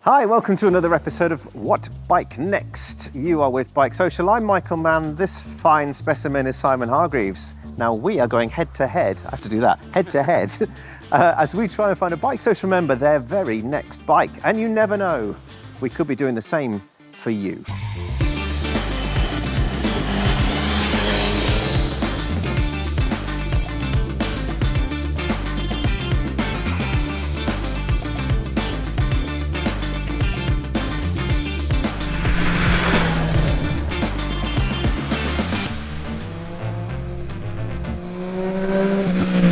Hi, welcome to another episode of What Bike Next? You are with BikeSocial. I'm Michael Mann. This fine specimen is Simon Hargreaves. Now we are going head to head, I have to do that, head to head, as we try and find a BikeSocial member their very next bike. And you never know, we could be doing the same for you.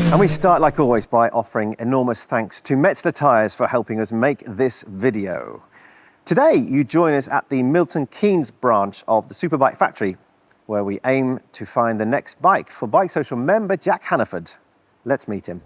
And we start, like always, by offering enormous thanks to Metzler Tyres for helping us make this video. Today, you join us at the Milton Keynes branch of the Superbike Factory, where we aim to find the next bike for BikeSocial member Jack Hannaford. Let's meet him.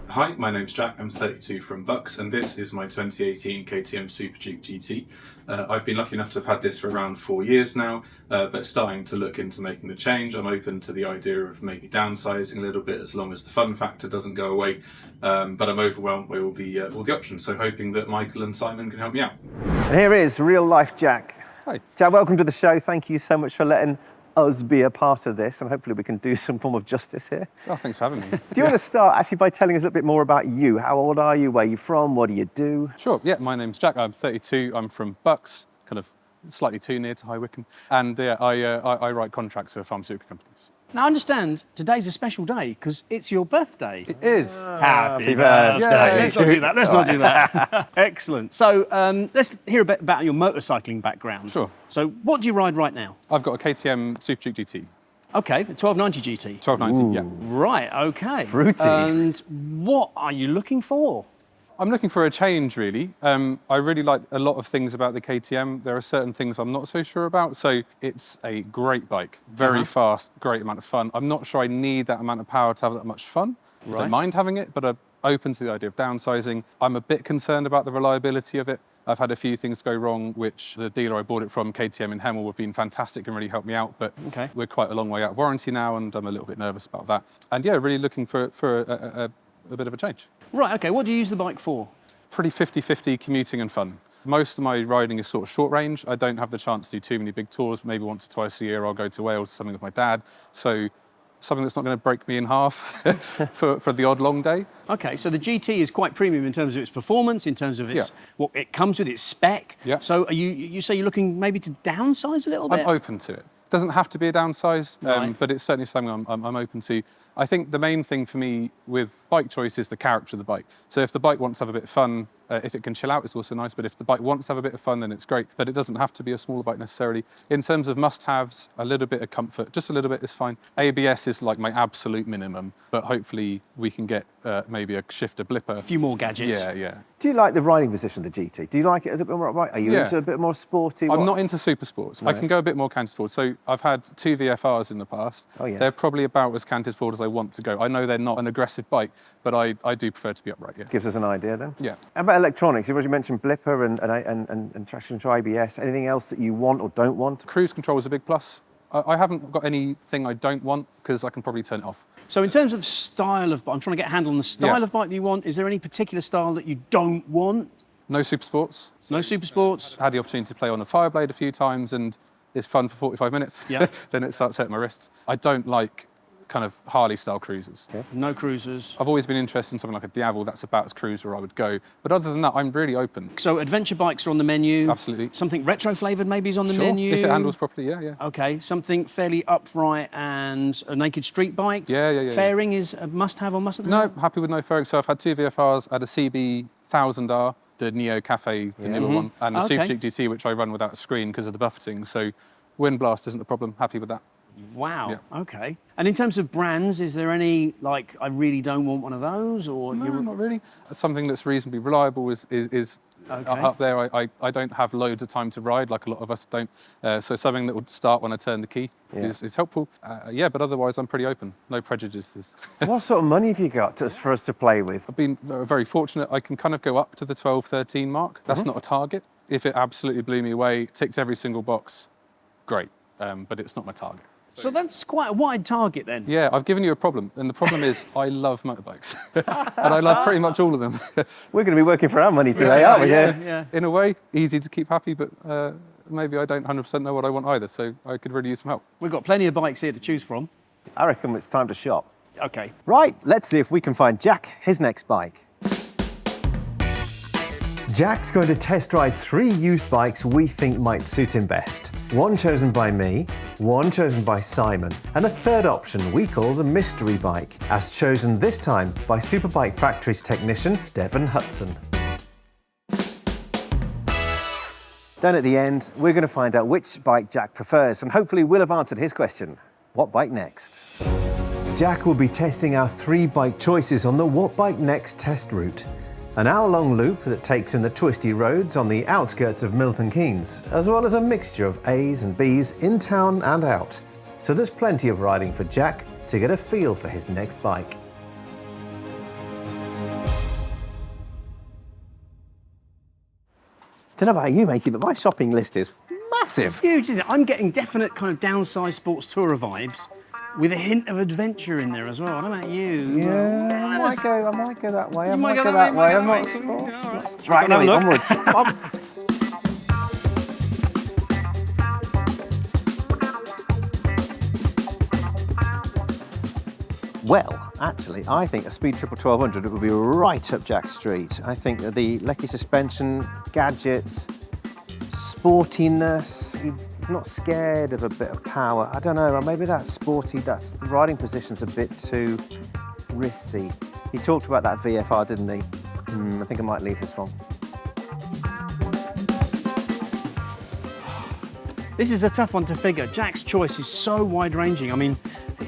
Hi, my name's Jack, I'm 32 from Bucks, and this is my 2018 KTM SuperDuke GT. I've been lucky enough to have had this for around 4 years now, but starting to look into making the change. I'm open to the idea of maybe downsizing a little bit as long as the fun factor doesn't go away, but I'm overwhelmed by all the options, so hoping that Michael and Simon can help me out. And here is real life Jack. Hi. Jack, welcome to the show. Thank you so much for letting us be a part of this, and hopefully we can do some form of justice here. Oh, thanks for having me. Do you want to start actually by telling us a little bit more about you? How old are you? Where are you from? What do you do? Sure, yeah, my name's Jack, I'm 32, I'm from Bucks, kind of slightly too near to High Wycombe, and I write contracts for pharmaceutical companies. Now, I understand today's a special day because it's your birthday. It is. Happy birthday. Yay. Let's not do that. Let's not do that. Excellent. So let's hear a bit about your motorcycling background. Sure. So what do you ride right now? I've got a KTM SuperDuke GT. Okay, the 1290 GT. 1290, yeah. Right, okay. Fruity. And what are you looking for? I'm looking for a change, really. I really like a lot of things about the KTM. There are certain things I'm not so sure about. So it's a great bike, very fast, great amount of fun. I'm not sure I need that amount of power to have that much fun. I don't mind having it, but I'm open to the idea of downsizing. I'm a bit concerned about the reliability of it. I've had a few things go wrong, which the dealer I bought it from, KTM in Hemel, have been fantastic and really helped me out. But we're quite a long way out of warranty now, and I'm a little bit nervous about that. And yeah, really looking for a bit of a change. Right, okay. What do you use the bike for? Pretty 50-50 commuting and fun. Most of my riding is sort of short range. I don't have the chance to do too many big tours. Maybe once or twice a year I'll go to Wales or something with my dad. So something that's not going to break me in half for the odd long day. Okay, so the GT is quite premium in terms of its performance, in terms of its what it comes with, its spec. Yeah. So are you say you're looking maybe to downsize a little bit? I'm open to it. Doesn't have to be a downsize, but it's certainly something I'm open to. I think the main thing for me with bike choice is the character of the bike. So if the bike wants to have a bit of fun, if it can chill out, it's also nice. But if the bike wants to have a bit of fun, then it's great. But it doesn't have to be a smaller bike necessarily. In terms of must-haves, a little bit of comfort, just a little bit is fine. ABS is like my absolute minimum, but hopefully we can get maybe a shifter blipper. A few more gadgets. Yeah. Do you like the riding position of the GT? Do you like it as a bit more upright? Are you into a bit more sporty? I'm not into super sports. No. I can go a bit more canted forward. So I've had 2 VFRs in the past. Oh, yeah. They're probably about as canted forward as I want to go. I know they're not an aggressive bike, but I do prefer to be upright, yeah. Gives us an idea then. Yeah. How about electronics? You've already mentioned blipper and traction control ABS. Anything else that you want or don't want? Cruise control is a big plus. I haven't got anything I don't want because I can probably turn it off. So in terms of style of bike, I'm trying to get a handle on the style of bike that you want. Is there any particular style that you don't want? No super sports. No super sports? I had the opportunity to play on a Fireblade a few times and it's fun for 45 minutes. Yeah. Then it starts hurting my wrists. I don't like kind of Harley-style cruisers. Okay. No cruisers. I've always been interested in something like a Diavel. That's about as cruiser I would go. But other than that, I'm really open. So adventure bikes are on the menu. Absolutely. Something retro-flavoured maybe is on the menu. If it handles properly, yeah. Okay, something fairly upright and a naked street bike. Yeah. Fairing is a must-have or mustn't No, have? happy with no fairing. So I've had 2 VFRs, I had a CB 1000R, the Neo Cafe, the newer one, and the SuperDuke GT, which I run without a screen because of the buffeting. So wind blast isn't a problem. Happy with that. Wow, Yeah. okay. And in terms of brands, is there any, like, I really don't want one of those? Or No, not really. Something that's reasonably reliable is up there. I don't have loads of time to ride, like a lot of us don't. So something that would start when I turn the key is helpful. But otherwise I'm pretty open. No prejudices. What sort of money have you got for us to play with? I've been very fortunate. I can kind of go up to the 12, 13 mark. That's not a target. If it absolutely blew me away, ticked every single box, great. But it's not my target. So that's quite a wide target then. Yeah, I've given you a problem, and the problem is I love motorbikes, and I love pretty much all of them. We're going to be working for our money today, aren't we? Yeah. In a way, easy to keep happy, but maybe I don't 100% know what I want either, so I could really use some help. We've got plenty of bikes here to choose from. I reckon it's time to shop. Okay. Right, let's see if we can find Jack his next bike. Jack's going to test ride 3 used bikes we think might suit him best. One chosen by me, one chosen by Simon, and a third option we call the mystery bike, as chosen this time by Superbike Factory's technician, Devon Hudson. Then at the end, we're going to find out which bike Jack prefers, and hopefully we'll have answered his question. What bike next? Jack will be testing our 3 bike choices on the What Bike Next test route. An hour-long loop that takes in the twisty roads on the outskirts of Milton Keynes, as well as a mixture of A's and B's in town and out. So there's plenty of riding for Jack to get a feel for his next bike. Don't know about you, matey, but my shopping list is massive. Huge, isn't it? I'm getting definite kind of downsized sports tourer vibes with a hint of adventure in there as well. I don't know about you. Yeah, I might go that way. I might might go go that that way, way. I'm might not go that way. sure. All right. Right, Have a anyway, look. onwards. Well, actually, I think a Speed Triple 1200 would be right up Jack's street. I think that the Lecky suspension, gadgets, sportiness, he's not scared of a bit of power. I don't know, maybe that's sporty, the riding position's a bit too wristy. He talked about that VFR, didn't he? I think I might leave this one. This is a tough one to figure. Jack's choice is so wide-ranging. I mean,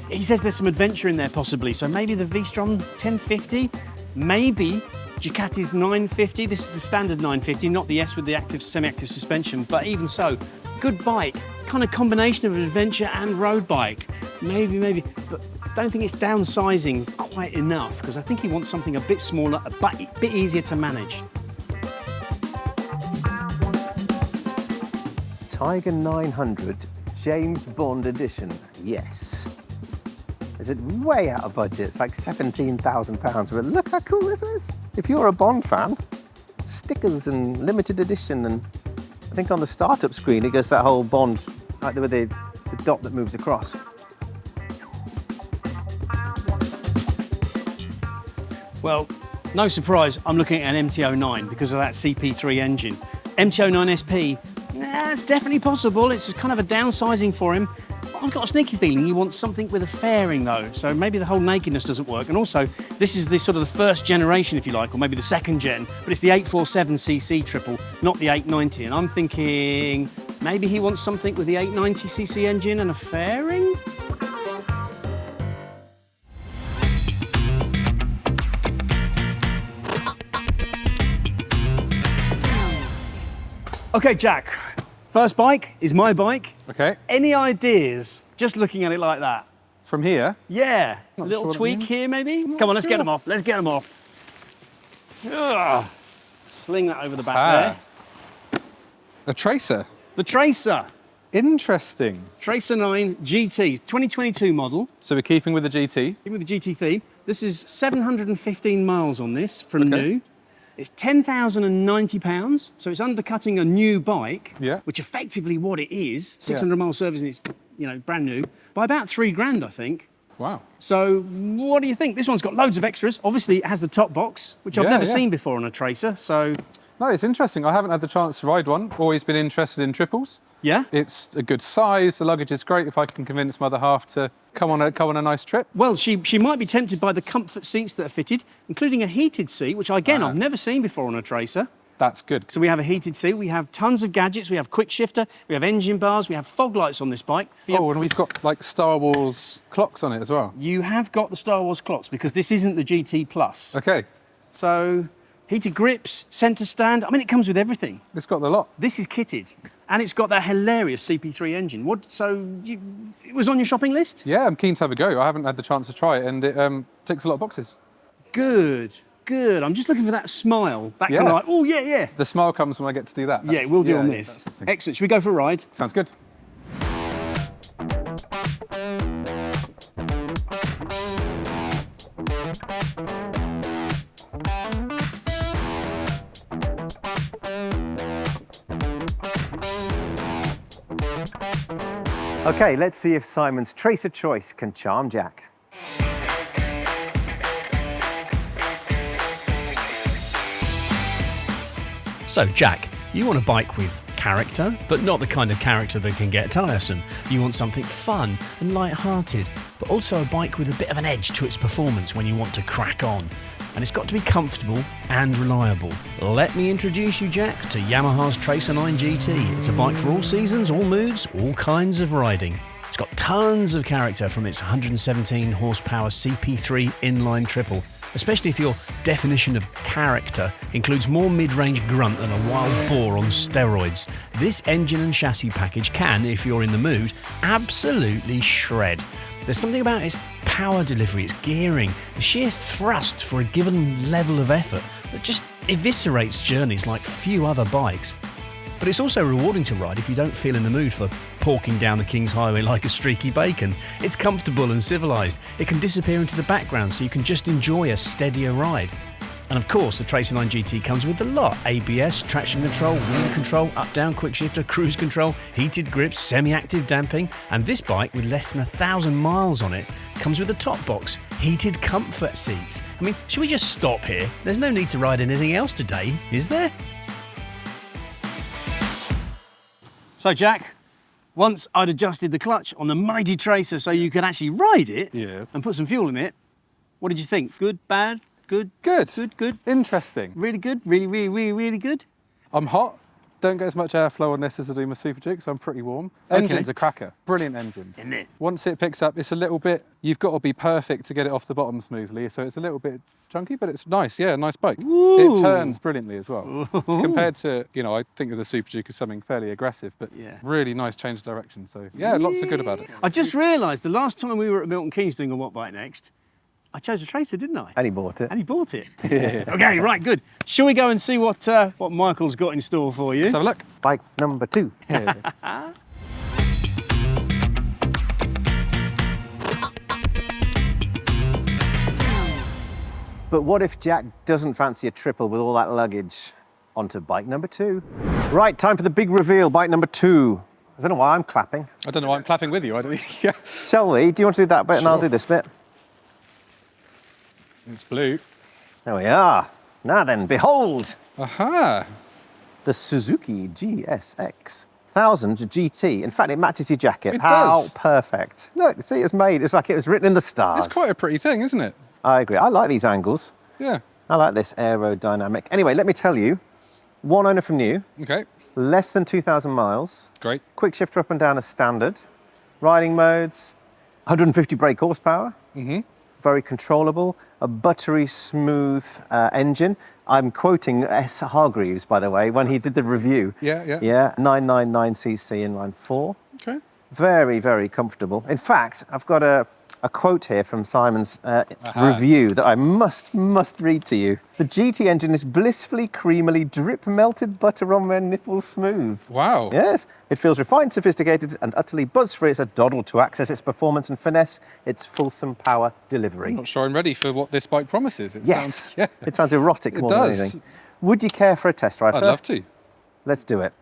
he says there's some adventure in there possibly, so maybe the V-Strom 1050, maybe Ducati's 950. This is the standard 950, not the S with the active, semi-active suspension, but even so, good bike, kind of combination of an adventure and road bike. Maybe, but I don't think it's downsizing quite enough, because I think he wants something a bit smaller, a bit easier to manage. Tiger 900 James Bond edition, yes. Is it way out of budget? It's like £17,000, but look how cool this is. If you're a Bond fan, stickers and limited edition, and I think on the startup screen it goes that whole Bond, like with the dot that moves across. Well, no surprise, I'm looking at an MT-09 because of that CP3 engine. MT-09 SP, it's definitely possible. It's kind of a downsizing for him. I've got a sneaky feeling he wants something with a fairing though, so maybe the whole nakedness doesn't work. And also, this is the sort of the first generation, if you like, or maybe the second gen, but it's the 847cc triple, not the 890. And I'm thinking maybe he wants something with the 890cc engine and a fairing? Okay, Jack, first bike is my bike. Okay. Any ideas, just looking at it like that? From here, Yeah, a Not little sure what it tweak means. here maybe? Come on, let's get them off, let's get them off. Ugh. Sling that over the back there. a tracer. The Tracer, Interesting. Tracer 9 GT, 2022 model, So we're keeping with the GT. even with the GT theme. This is 715 miles on this from Okay. new. It's £10,090, so it's undercutting a new bike, Yeah. which effectively what it is, 600 mile service and it's brand new, by about £3,000, I think. Wow. So what do you think? This one's got loads of extras. Obviously, it has the top box, which I've Yeah, never yeah. seen before on a Tracer. So, No, it's interesting. I haven't had the chance to ride one. Always been interested in triples. yeah. It's a good size. The luggage is great. If I can convince my other half to come on a nice trip. Well, she might be tempted by the comfort seats that are fitted, including a heated seat, which again, I've never seen before on a Tracer. That's good. So we have a heated seat, we have tons of gadgets, we have quick shifter, we have engine bars, we have fog lights on this bike. Oh, and we've got like Star Wars clocks on it as well. You have got the Star Wars clocks because this isn't the GT Plus. Okay, So heated grips, centre stand, I mean, it comes with everything. it's got the lot. This is kitted, and it's got that hilarious CP3 engine. It was on your shopping list? Yeah, I'm keen to have a go. I haven't had the chance to try it, and it ticks a lot of boxes. Good. I'm just looking for that smile. That Yeah. kind of like, oh, yeah. The smile comes when I get to do that. Yeah, we'll do on that's this. the thing. Excellent. Should we go for a ride? Sounds good. Okay, let's see if Simon's tracer choice can charm Jack. So, Jack, you want a bike with character, but not the kind of character that can get tiresome. You want something fun and light-hearted, but also a bike with a bit of an edge to its performance when you want to crack on. And it's got to be comfortable and reliable. Let me introduce you, Jack, to Yamaha's Tracer 9 GT. It's a bike for all seasons, all moods, all kinds of riding. It's got tons of character from its 117 horsepower CP3 inline triple, especially if your definition of character includes more mid-range grunt than a wild boar on steroids. This engine and chassis package can, if you're in the mood, absolutely shred. There's something about its power delivery, its gearing, the sheer thrust for a given level of effort that just eviscerates journeys like few other bikes. But it's also rewarding to ride if you don't feel in the mood for porking down the King's Highway like a streaky bacon. It's comfortable and civilised. It can disappear into the background so you can just enjoy a steadier ride. And of course, the Tracer 9 GT comes with the lot. ABS, traction control, wheel control, up-down quick shifter, cruise control, heated grips, semi-active damping. And this bike, with less than 1,000 miles on it, comes with a top box, heated comfort seats. I mean, should we just stop here? There's no need to ride anything else today, is there? So, Jack, once I'd adjusted the clutch on the mighty Tracer so you could actually ride it and put some fuel in it, what did you think? Good, bad, good? Good. Good, good. Interesting. Really good? Really good? I'm hot. Don't get as much airflow on this as I do my SuperDuke, so I'm pretty warm. Okay. Engine's a cracker. Brilliant engine. Isn't it? Once it picks up, it's a little bit, you've got to be perfect to get it off the bottom smoothly, so it's a little bit chunky, but it's nice. Yeah, nice bike. Ooh. It turns brilliantly as well. Compared to, you know, I think of the SuperDuke as something fairly aggressive, but really nice change of direction. So yeah, lots of good about it. I just realised the last time we were at Milton Keynes doing a What Bike Next, I chose a Tracer, didn't I? And he bought it. And he bought it. Okay, right, good. Shall we go and see what Michael's got in store for you? Let's have a look. Bike number 2. But what if Jack doesn't fancy a triple with all that luggage? Onto bike number 2. Right, time for the big reveal, bike number 2. I don't know why I'm clapping. I don't know why I'm clapping with you. I don't. Yeah. Shall we? Do you want to do that bit and I'll do this bit? It's blue. There we are. Now then, behold! Aha! The Suzuki GSX 1000 GT. In fact, it matches your jacket. It How does. perfect. Look, see, it's made. It's like it was written in the stars. It's quite a pretty thing, isn't it? I agree. I like these angles. Yeah. I like this aerodynamic. Anyway, let me tell you, one owner from new, Okay. less than 2,000 miles, Great. quick shifter up and down as standard, riding modes, 150 brake horsepower, very controllable, a buttery smooth engine. I'm quoting S. Hargreaves, by the way, when he did the review. Yeah. Yeah, 999cc inline 4. Okay. Very, very comfortable. In fact, I've got a quote here from Simon's review that I must read to you. The GT engine is blissfully, creamily, drip melted butter on my nipples smooth. Wow. Yes, it feels refined, sophisticated, and utterly buzz-free. It's a doddle to access its performance and finesse its fulsome power delivery. I'm not sure I'm ready for what this bike promises. It Yes, sounds, yeah. it sounds erotic It more does. than anything. Would you care for a test drive, I'd sir? love to. Let's do it.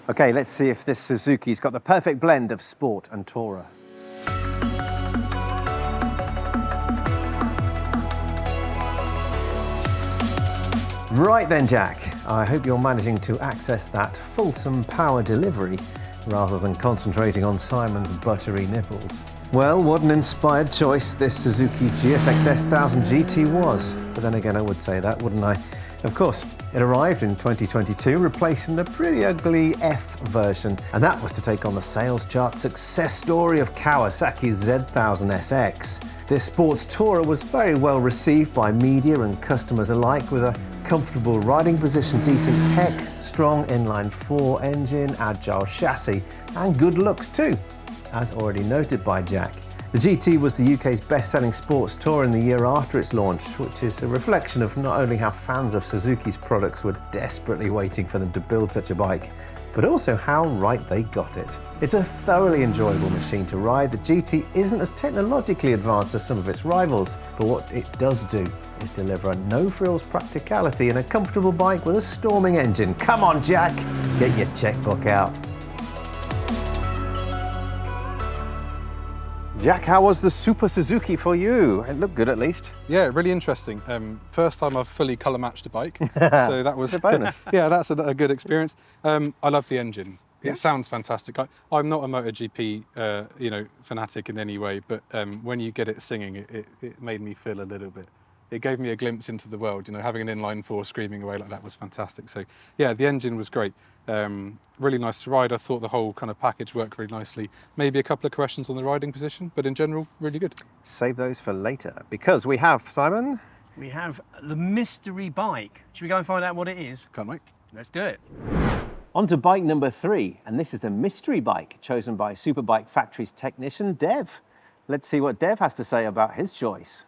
Okay, let's see if this Suzuki's got the perfect blend of sport and tourer. Right then, Jack. I hope you're managing to access that fulsome power delivery rather than concentrating on Simon's buttery nipples. Well, what an inspired choice this Suzuki GSX 1000 GT was. But then again, I would say that, wouldn't I? Of course, it arrived in 2022, replacing the pretty ugly F version, and that was to take on the sales chart success story of Kawasaki's Z1000SX. This sports tourer was very well received by media and customers alike, with a comfortable riding position, decent tech, strong inline 4 engine, agile chassis, and good looks too, as already noted by Jack. The The GT was the UK's best-selling sports tour in the year after its launch, which is a reflection of not only how fans of Suzuki's products were desperately waiting for them to build such a bike, but also how right they got it. It's a thoroughly enjoyable machine to ride. The GT isn't as technologically advanced as some of its rivals, but what it does do is deliver a no-frills practicality in a comfortable bike with a storming engine. Come on, Jack, get your checkbook out. Jack, how was the Super Suzuki for you? It looked good, at least. Yeah, really interesting. First time I've fully colour matched a bike, so that was a bonus. Yeah, that's a good experience. I love the engine. It sounds fantastic. I'm not a MotoGP, fanatic in any way, but when you get it singing, it made me feel a little bit. It gave me a glimpse into the world. Having an inline four screaming away like that was fantastic. So yeah, the engine was great. Really nice to ride. I thought the whole kind of package worked really nicely. Maybe a couple of questions on the riding position, but in general, really good. Save those for later, because we have, Simon? We have the mystery bike. Should we go and find out what it is? Can't wait. Let's do it. On to bike number 3, and this is the mystery bike chosen by Superbike Factory's technician, Dev. Let's see what Dev has to say about his choice.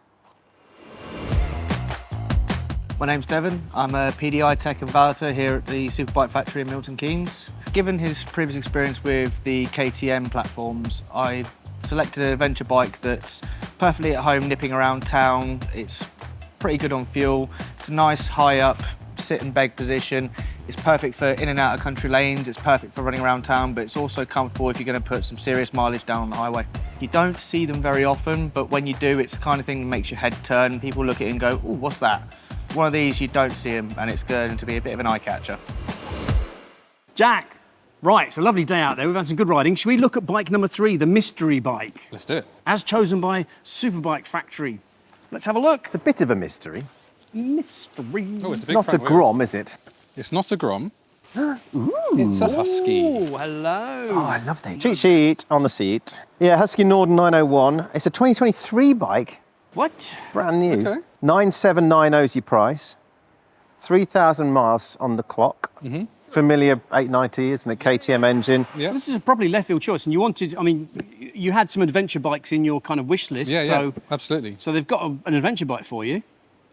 My name's Devon. I'm a PDI tech and validator here at the Superbike Factory in Milton Keynes. Given his previous experience with the KTM platforms, I selected an adventure bike that's perfectly at home nipping around town. It's pretty good on fuel. It's a nice high up sit and beg position. It's perfect for in and out of country lanes. It's perfect for running around town, but it's also comfortable if you're going to put some serious mileage down on the highway. You don't see them very often, but when you do, it's the kind of thing that makes your head turn. People look at it and go, "Ooh, what's that?" One of these, you don't see them, and it's going to be a bit of an eye catcher. Jack, right, it's a lovely day out there. We've had some good riding. Should we look at bike number 3, the mystery bike? Let's do it. As chosen by Superbike Factory. Let's have a look. It's a bit of a mystery. Mystery. Oh, it's a big Not a front wheel. Grom, is it? It's not a Grom. It's a Husky. Oh, hello. Oh, I love that. Cheat sheet on the seat. Yeah, Husky Norden 901. It's a 2023 bike. What? Brand new. Okay. 9790 is your price. 3,000 miles on the clock. Familiar 890, isn't it? KTM engine. Yeah. This is a probably left field choice, and you wanted, you had some adventure bikes in your kind of wish list. Yeah, absolutely. So they've got an adventure bike for you.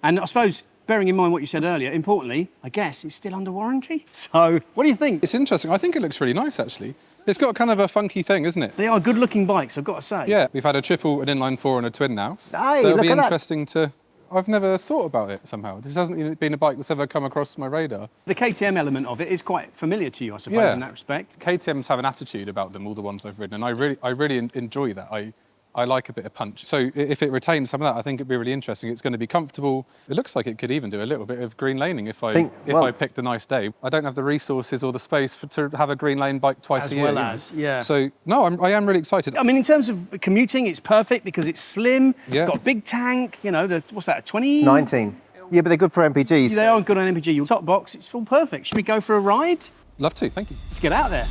And I suppose, bearing in mind what you said earlier, importantly, I guess it's still under warranty. So what do you think? It's interesting. I think it looks really nice, actually. It's got kind of a funky thing, isn't it? They are good-looking bikes, I've got to say. Yeah, we've had a triple, an inline four, and a twin now. Aye, so it'll look be at that. interesting to. I've never thought about it somehow. This hasn't been a bike that's ever come across my radar. The KTM element of it is quite familiar to you, I suppose, in that respect. KTMs have an attitude about them, all the ones I've ridden, and I really enjoy that. I like a bit of punch. So if it retains some of that, I think it'd be really interesting. It's going to be comfortable. It looks like it could even do a little bit of green laning if I picked a nice day. I don't have the resources or the space to have a green lane bike twice a year. Yeah. So no, I am really excited. I mean, in terms of commuting, it's perfect because it's slim. Yeah. It's got a big tank. What's that? 20? 19. Yeah, but they're good for MPGs. They are good on MPG. Your top box, it's all perfect. Should we go for a ride? Love to, thank you. Let's get out there.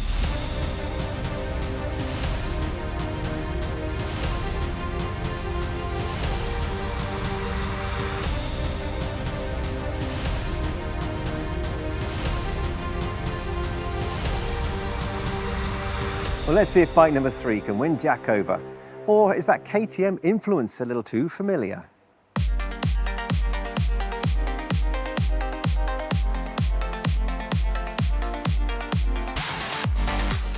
Well, let's see if bike number 3 can win Jack over. Or is that KTM influence a little too familiar?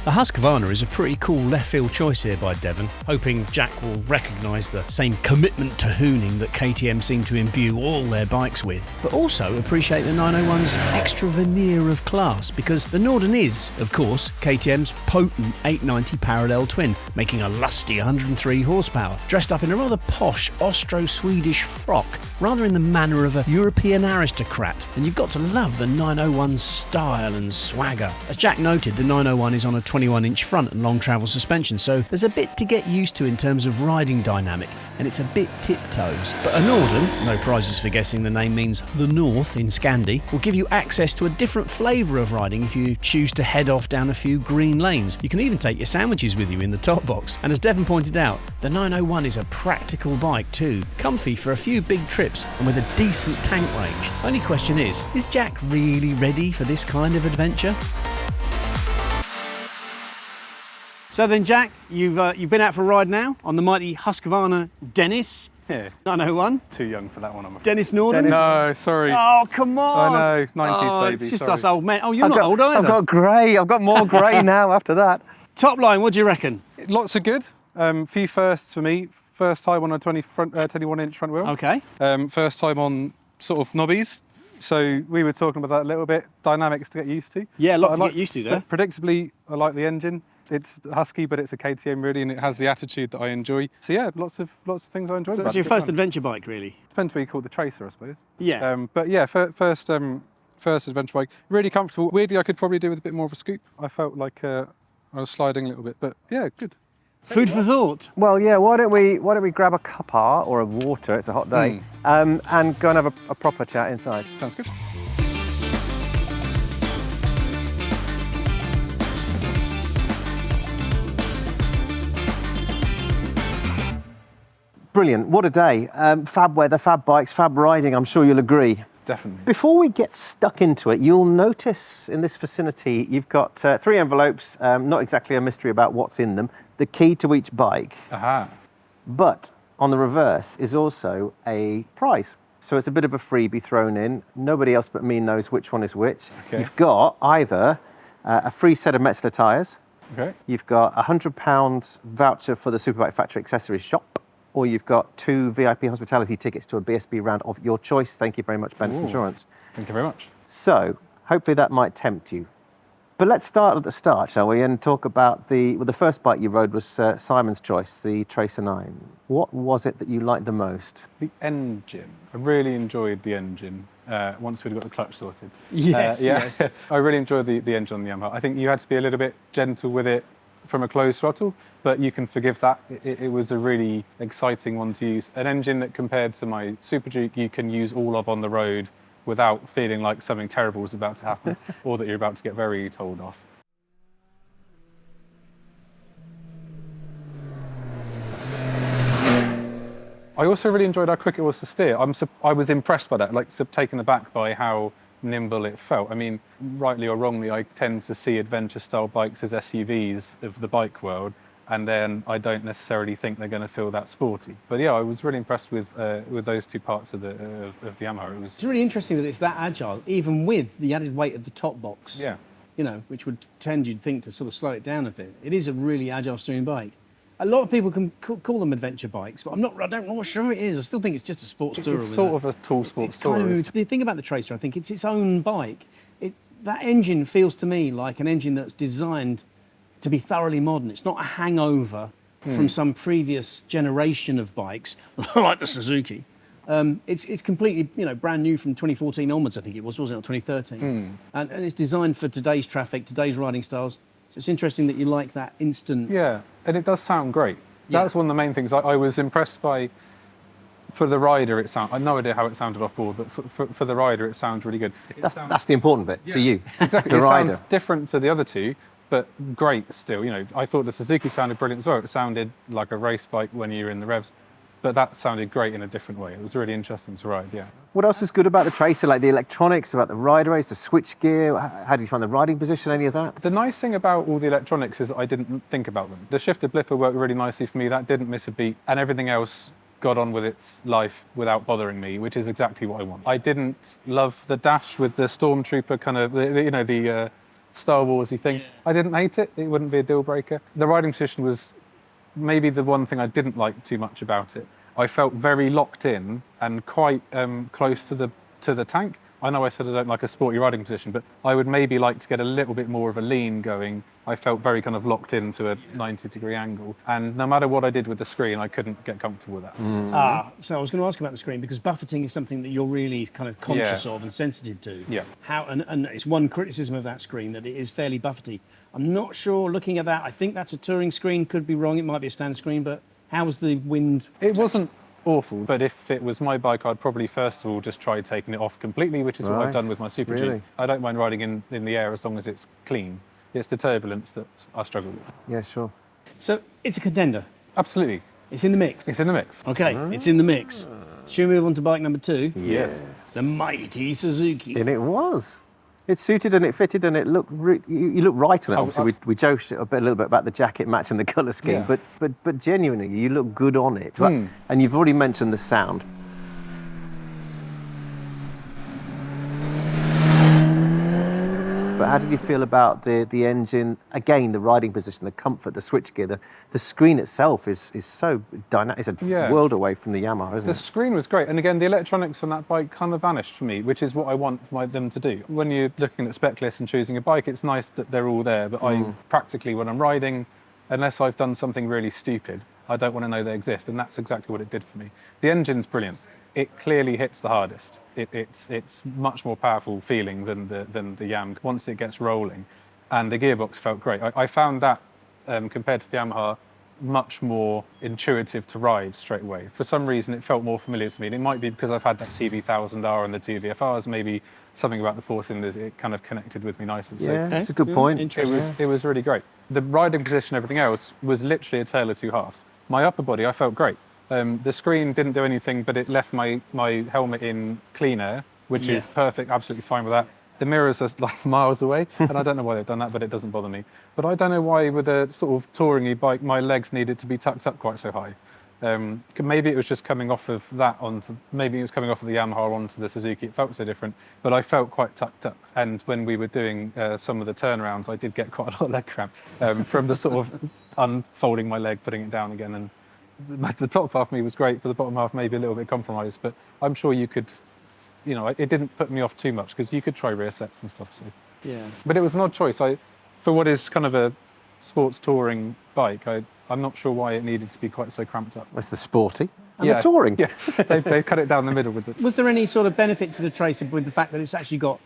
The Husqvarna is a pretty cool left field choice here by Devon, hoping Jack will recognise the same commitment to hooning that KTM seem to imbue all their bikes with, but also appreciate the 901's extra veneer of class, because the Norden is, of course, KTM's potent 890 parallel twin, making a lusty 103 horsepower, dressed up in a rather posh Austro-Swedish frock, rather in the manner of a European aristocrat, and you've got to love the 901's style and swagger. As Jack noted, the 901 is on a 21-inch front and long travel suspension, so there's a bit to get used to in terms of riding dynamic, and it's a bit tiptoes. But a Norden, no prizes for guessing the name means the North in Scandi, will give you access to a different flavour of riding if you choose to head off down a few green lanes. You can even take your sandwiches with you in the top box. And as Devon pointed out, the 901 is a practical bike too, comfy for a few big trips and with a decent tank range. Only question is Jack really ready for this kind of adventure? So then, Jack, you've been out for a ride now on the mighty Husqvarna Dennis Yeah. 901. Too young for that one, I'm afraid. Dennis Norden. No, sorry. Oh, come on. I know, 90s Oh, baby, It's just sorry. us old men. Oh, you're not old either. I've got grey. I've got more grey now after that. Top line, what do you reckon? Lots of good. Few firsts for me. First time on a 21-inch front wheel. Okay. First time on sort of knobbies. So we were talking about that a little bit. Dynamics to get used to. Yeah, a lot But to I get used to there. but predictably, I like the engine. It's husky, but it's a KTM really, and it has the attitude that I enjoy. So yeah, lots of things I enjoyed. So about that's it. your Good first fun. adventure bike, really? Depends what you call it, the Tracer, I suppose. Yeah. But yeah, first adventure bike. Really comfortable. Weirdly, I could probably do with a bit more of a scoop. I felt like I was sliding a little bit, but yeah, good. Food for thought. Well, yeah. Why don't we grab a cuppa or a water? It's a hot day, and go and have a proper chat inside. Sounds good. Brilliant. What a day. Fab weather, fab bikes, fab riding. I'm sure you'll agree. Definitely. Before we get stuck into it, you'll notice in this vicinity you've got 3 envelopes, not exactly a mystery about what's in them, the key to each bike, Aha. but on the reverse is also a prize. So it's a bit of a freebie thrown in. Nobody else but me knows which one is which. Okay. You've got either a free set of Metzler tyres, Okay. you've got a £100 voucher for the Superbike Factory accessories shop, or you've got 2 VIP hospitality tickets to a BSB round of your choice. Thank you very much, Ben's Ooh. Insurance. Thank you very much. So, hopefully that might tempt you. But let's start at the start, shall we, and talk about the first bike you rode was Simon's choice, the Tracer 9. What was it that you liked the most? The engine. I really enjoyed the engine once we'd got the clutch sorted. Yes, yes. I really enjoyed the engine on the Yamaha. I think you had to be a little bit gentle with it from a closed throttle, but you can forgive that. It was a really exciting one to use. An engine that compared to my SuperDuke you can use all of on the road without feeling like something terrible is about to happen or that you're about to get very told off. I also really enjoyed how quick it was to steer. I was impressed by that, like taken aback by how nimble it felt. I mean, rightly or wrongly, I tend to see adventure-style bikes as SUVs of the bike world, and then I don't necessarily think they're going to feel that sporty. But yeah, I was really impressed with those two parts of the Yamaha. It's really interesting that it's that agile, even with the added weight of the top box. Yeah. You know, which would tend, you'd think, to sort of slow it down a bit. It is a really agile steering bike. A lot of people can call them adventure bikes, but I don't know what sure it is. I still think it's just a sports tourer. It's sort of a tall sports tourer. The thing about the Tracer, I think, it's its own bike. That engine feels to me like an engine that's designed to be thoroughly modern. It's not a hangover from some previous generation of bikes, like the Suzuki. It's completely, brand new from 2014 onwards, I think it was, wasn't it, or 2013? And it's designed for today's traffic, today's riding styles. So it's interesting that you like that instant. Yeah, and it does sound great. Yeah. That's one of the main things. I was impressed by, for the rider, I have no idea how it sounded off board, but for the rider, it sounds really good. That's the important bit to you, Exactly. the It rider. sounds different to the other two, but great still. I thought the Suzuki sounded brilliant as well. It sounded like a race bike when you were in the revs, but that sounded great in a different way. It was really interesting to ride, yeah. What else is good about the Tracer, like the electronics, about the rider race, the switch gear? How did you find the riding position, any of that? The nice thing about all the electronics is that I didn't think about them. The shifter blipper worked really nicely for me. That didn't miss a beat, and everything else got on with its life without bothering me, which is exactly what I want. I didn't love the dash with the Stormtrooper kind of, the Star Warsy thing. I didn't hate it. It wouldn't be a deal breaker. The riding position was maybe the one thing I didn't like too much about it. I felt very locked in and quite close to the tank. I know I said I don't like a sporty riding position, but I would maybe like to get a little bit more of a lean going. I felt very kind of locked into a 90-degree angle, and no matter what I did with the screen, I couldn't get comfortable with that. So I was going to ask about the screen, because buffeting is something that you're really kind of conscious Yeah. of and sensitive to. Yeah. And it's one criticism of that screen, that it is fairly buffety. I'm not sure, looking at that, I think that's a touring screen, could be wrong, it might be a standard screen, but how was the wind? It wasn't awful, but if it was my bike, I'd probably first of all just try taking it off completely, which is what Right. I've done with my SuperDuke. Really? I don't mind riding in the air as long as it's clean. It's the turbulence that I struggle with. Yeah, sure. So it's a contender. Absolutely. It's in the mix. It's in the mix. Okay, it's in the mix. Should we move on to bike number 2? Yes. The mighty Suzuki. And it was. It suited and it fitted and it looked you look right on it. Obviously, we joked a little bit about the jacket matching the colour scheme, Yeah. but genuinely, you look good on it. And you've already mentioned the sound. But how did you feel about the engine? Again, the riding position, the comfort, the switchgear, the screen itself is so dynamic. It's a world away from the Yamaha, isn't it? The screen was great, and again, the electronics on that bike kind of vanished for me, which is what I want them to do. When you're looking at spec lists and choosing a bike, it's nice that they're all there, but I practically, when I'm riding, unless I've done something really stupid, I don't want to know they exist, and that's exactly what it did for me. The engine's brilliant. It clearly hits the hardest. It's much more powerful feeling than the Yam once it gets rolling, and the gearbox felt great. I found that compared to the Yamaha, much more intuitive to ride straight away. For some reason, it felt more familiar to me. And it might be because I've had that CV1000R and the two VFRs. Maybe something about the four cylinders, it kind of connected with me nicely. Yeah, that's a good point. It was really great. The riding position, everything else, was literally a tale of two halves. My upper body, I felt great. The screen didn't do anything, but it left my helmet in clean air, which is perfect, absolutely fine with that. The mirrors are like miles away, and I don't know why they've done that, but it doesn't bother me. But I don't know why, with a sort of touring-y bike, my legs needed to be tucked up quite so high. Maybe it was just coming off of that maybe it was coming off of the Yamaha onto the Suzuki. It felt so different, but I felt quite tucked up. And when we were doing some of the turnarounds, I did get quite a lot of leg cramp from the sort of unfolding my leg, putting it down again. And the top half of me was great, for the bottom half maybe a little bit compromised, but I'm sure you could, it didn't put me off too much because you could try rear sets and stuff. So Yeah. but it was an odd choice. For what is kind of a sports touring bike, I'm not sure why it needed to be quite so cramped up. That's the sporty and the touring. Yeah, they've cut it down the middle with it. Was there any sort of benefit to the Tracer with the fact that it's actually got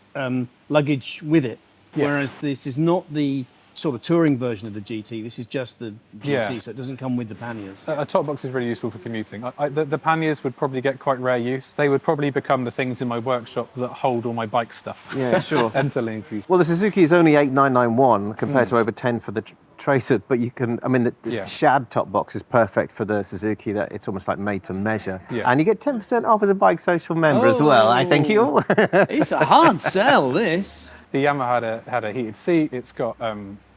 luggage with it? Yes. Whereas this is not the sort of touring version of the GT. This is just the GT, so it doesn't come with the panniers. A top box is really useful for commuting. The panniers would probably get quite rare use. They would probably become the things in my workshop that hold all my bike stuff. Yeah, sure. Until they need to use. Well, the Suzuki is only 8991 compared to over 10 for the Tracer, but you can, the Shad top box is perfect for the Suzuki. That it's almost like made to measure. Yeah. And you get 10% off as a BikeSocial member as well. I thank you. It's a hard sell, this. The Yamaha had a heated seat. It's got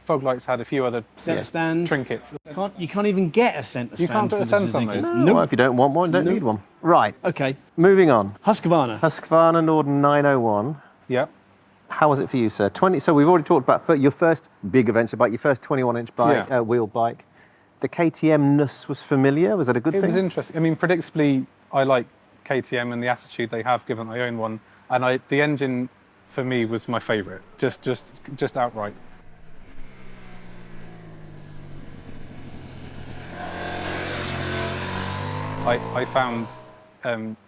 fog lights, had a few other Centre stand. trinkets. You can't even get a centre stand. You can't put for a the centre on Suzuki. those. No, well, if you don't want one, don't need one. Right, Okay. moving on. Husqvarna. Husqvarna Norden 901. Yeah. How was it for you, sir? So we've already talked about your first big adventure bike, your first 21-inch bike, wheel bike. The KTM-ness was familiar. Was that a good thing? It was interesting. Predictably, I like KTM and the attitude they have, given I own one. And the engine, for me, was my favourite, just outright. I found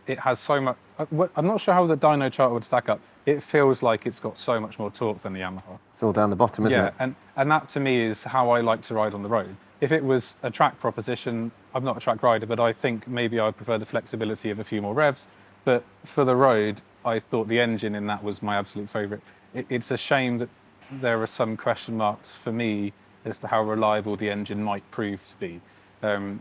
it has so much. I'm not sure how the dyno chart would stack up. It feels like it's got so much more torque than the Yamaha. It's all down the bottom, isn't it? Yeah, and that to me is how I like to ride on the road. If it was a track proposition, I'm not a track rider, but I think maybe I'd prefer the flexibility of a few more revs. But for the road, I thought the engine in that was my absolute favourite. It's a shame that there are some question marks for me as to how reliable the engine might prove to be.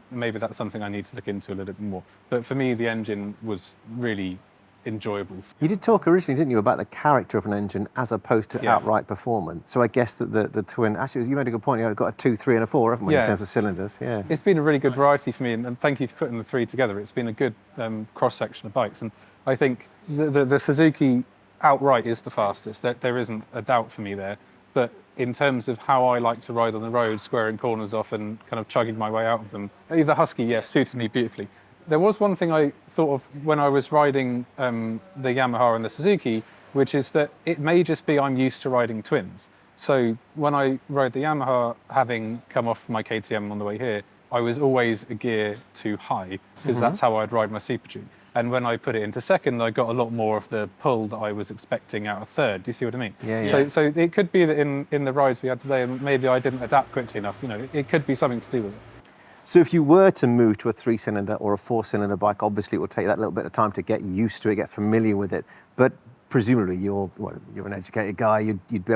Maybe that's something I need to look into a little bit more. But for me, the engine was really enjoyable. You did talk originally, didn't you, about the character of an engine as opposed to outright performance. So I guess that the twin, actually, you made a good point. You've got a 2, 3 and a 4, haven't we, in terms of cylinders? Yeah. It's been a really good variety for me, and thank you for putting the three together. It's been a good cross-section of bikes. And I think the Suzuki outright is the fastest. There isn't a doubt for me there. But in terms of how I like to ride on the road, squaring corners off and kind of chugging my way out of them, the Husky, yes, suited me beautifully. There was one thing I thought of when I was riding the Yamaha and the Suzuki, which is that it may just be I'm used to riding twins. So when I rode the Yamaha, having come off my KTM on the way here, I was always a gear too high because that's how I'd ride my SuperDuke. And when I put it into second, I got a lot more of the pull that I was expecting out of third. Do you see what I mean? Yeah. So it could be that in the rides we had today, maybe I didn't adapt quickly enough. It could be something to do with it. So if you were to move to a 3-cylinder or a 4-cylinder bike, obviously it will take that little bit of time to get used to it, get familiar with it. But presumably you're an educated guy. You'd be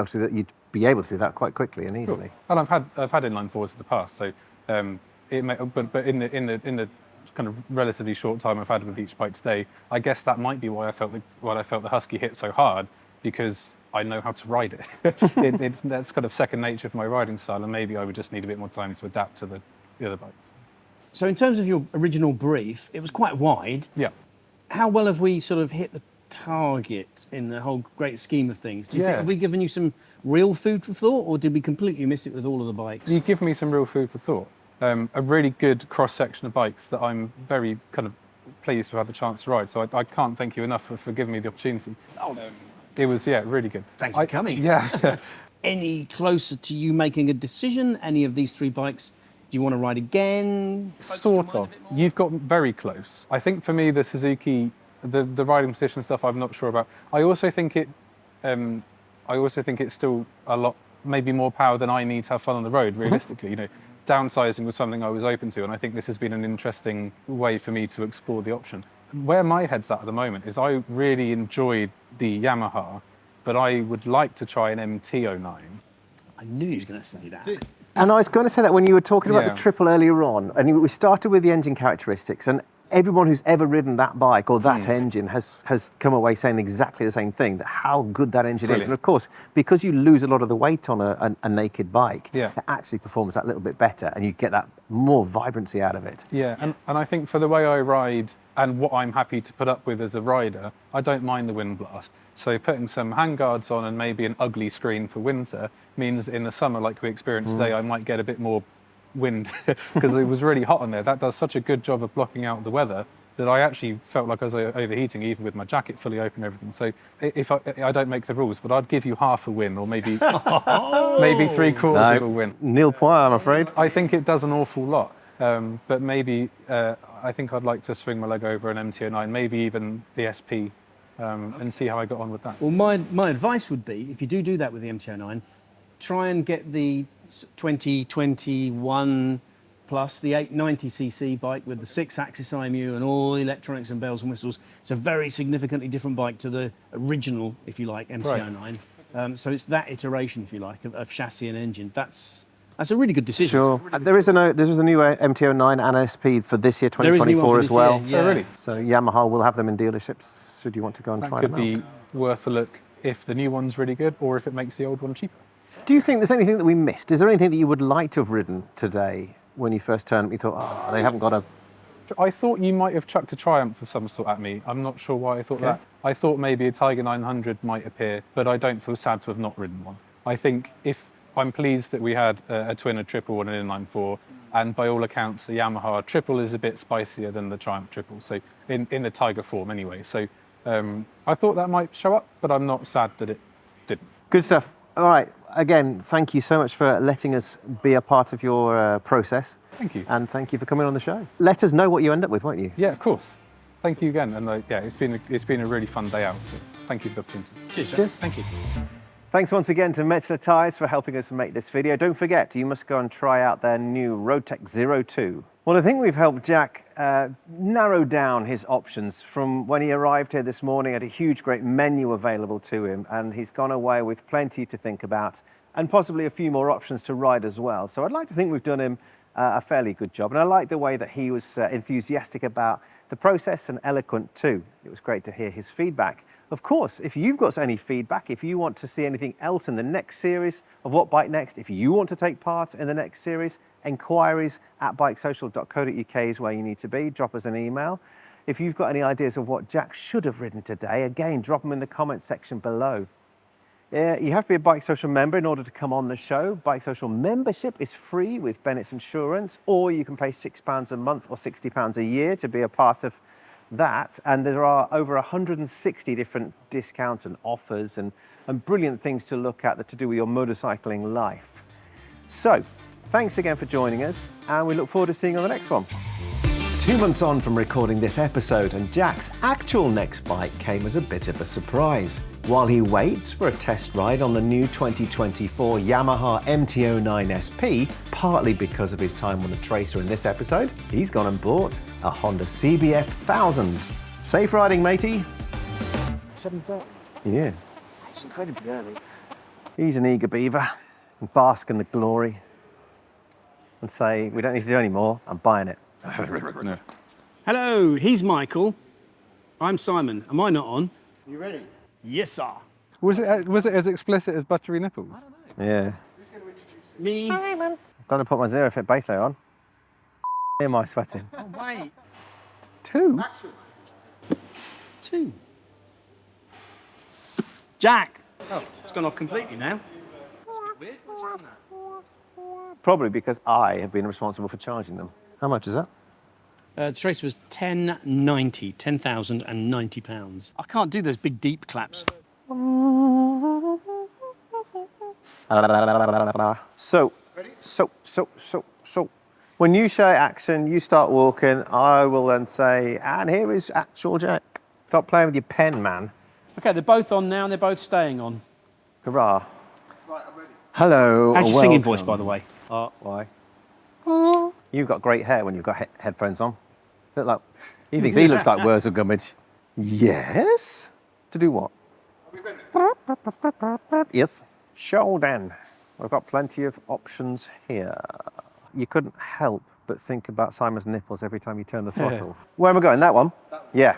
able to do that quite quickly and easily. Well, I've had inline fours in the past, so it may. But in the kind of relatively short time I've had with each bike today, I guess that might be why I felt the Husky hit so hard, because I know how to ride it. That's kind of second nature for my riding style, and maybe I would just need a bit more time to adapt to the other bikes. So in terms of your original brief, it was quite wide. Yeah. How well have we sort of hit the target in the whole great scheme of things? Do you think, have we given you some real food for thought, or did we completely miss it with all of the bikes? You give me some real food for thought. A really good cross-section of bikes that I'm very kind of pleased to have the chance to ride. So I can't thank you enough for giving me the opportunity. It was, really good. Thanks for coming. Yeah. Any closer to you making a decision? Any of these three bikes? Do you want to ride again? Sort of. You've got very close. I think for me, the Suzuki, the riding position stuff, I'm not sure about. I also think it's still a lot, maybe more power than I need to have fun on the road, realistically. Downsizing was something I was open to, and I think this has been an interesting way for me to explore the option. Where my head's at the moment is I really enjoyed the Yamaha, but I would like to try an MT-09. I knew he was going to say that. And I was going to say that when you were talking about the triple earlier on, and we started with the engine characteristics, and everyone who's ever ridden that bike or that engine has come away saying exactly the same thing, that how good that engine is. And of course, because you lose a lot of the weight on a naked bike, it actually performs that little bit better, and you get that more vibrancy out of it. Yeah, and I think for the way I ride and what I'm happy to put up with as a rider, I don't mind the wind blast. So putting some handguards on and maybe an ugly screen for winter means in the summer, like we experienced today, I might get a bit more wind because it was really hot on there. That does such a good job of blocking out the weather that I actually felt like I was overheating even with my jacket fully open and everything. So if I don't make the rules, but I'd give you half a win or maybe maybe 3/4 of a win. Nil point, I'm afraid. I think it does an awful lot. But maybe I think I'd like to swing my leg over an MT-09, maybe even the SP, and see how I got on with that. Well, my advice would be, if you do that with the MT-09, try and get the 2021 plus, the 890cc bike with the 6-axis IMU and all the electronics and bells and whistles. It's a very significantly different bike to the original, if you like, MT-09. Right. So it's that iteration, if you like, of chassis and engine. That's a really good decision. Sure. There was a new MT-09 and SP for this year, 2024 as well. Yeah. Oh, really? So Yamaha will have them in dealerships, should you want to go and try them out. That could be worth a look if the new one's really good or if it makes the old one cheaper. Do you think there's anything that we missed? Is there anything that you would like to have ridden today when you first turned up? You thought, they haven't got a... I thought you might have chucked a Triumph of some sort at me. I'm not sure why I thought that. I thought maybe a Tiger 900 might appear, but I don't feel sad to have not ridden one. I think if I'm pleased that we had a twin, a triple, and an inline four, and by all accounts, the Yamaha triple is a bit spicier than the Triumph triple, so in the Tiger form anyway. So I thought that might show up, but I'm not sad that it didn't. Good stuff. All right. Again, thank you so much for letting us be a part of your process. Thank you. And thank you for coming on the show. Let us know what you end up with, won't you? Yeah, of course. Thank you again. And it's been a really fun day out. So thank you for the opportunity. Cheers, Jack. Cheers. Thank you. Thanks once again to Metzler Tyres for helping us make this video. Don't forget, you must go and try out their new Roadtech 02. Well, I think we've helped Jack narrow down his options from when he arrived here this morning. Had a huge, great menu available to him, and he's gone away with plenty to think about and possibly a few more options to ride as well. So I'd like to think we've done him a fairly good job, and I like the way that he was enthusiastic about the process and eloquent too. It was great to hear his feedback. Of course, if you've got any feedback, if you want to see anything else in the next series of What Bike Next, if you want to take part in the next series, enquiries at BikeSocial.co.uk is where you need to be. Drop us an email. If you've got any ideas of what Jack should have ridden today, again, drop them in the comments section below. You have to be a BikeSocial member in order to come on the show. BikeSocial membership is free with Bennett's Insurance, or you can pay £6 a month or £60 a year to be a part of that. And there are over 160 different discounts and offers and brilliant things to look at that to do with your motorcycling life. So, thanks again for joining us, and we look forward to seeing you on the next one. 2 months on from recording this episode, and Jack's actual next bike came as a bit of a surprise. While he waits for a test ride on the new 2024 Yamaha MT-09 SP, partly because of his time on the Tracer in this episode, he's gone and bought a Honda CBF 1000. Safe riding, matey. 7:30. Yeah. It's incredibly early. He's an eager beaver, and bask in the glory, and say, we don't need to do any more, I'm buying it. No. Hello, he's Michael. I'm Simon. Am I not on? You ready? Yes, sir. Was it as explicit as buttery nipples? Yeah. Me. I'm going to put my zero fit base layer on. Am I sweating? Oh, wait. 2? 2. Jack! Oh, it's gone off completely now. Weird. What's wrong with that? Probably because I have been responsible for charging them. How much is that? The tracer was £10,090. I can't do those big deep claps. So, when you show action, you start walking, I will then say, and here is actual Jack. Stop playing with your pen, man. Okay, they're both on now and they're both staying on. Hurrah. Right, I'm ready. Hello. How's your singing voice, by the way? Why? You've got great hair when you've got headphones on. Look like, he thinks he looks like Wurzel Gummidge. Yes? To do what? Yes. Show then. We've got plenty of options here. You couldn't help but think about Simon's nipples every time you turn the throttle. Where am I going? That one? Yeah.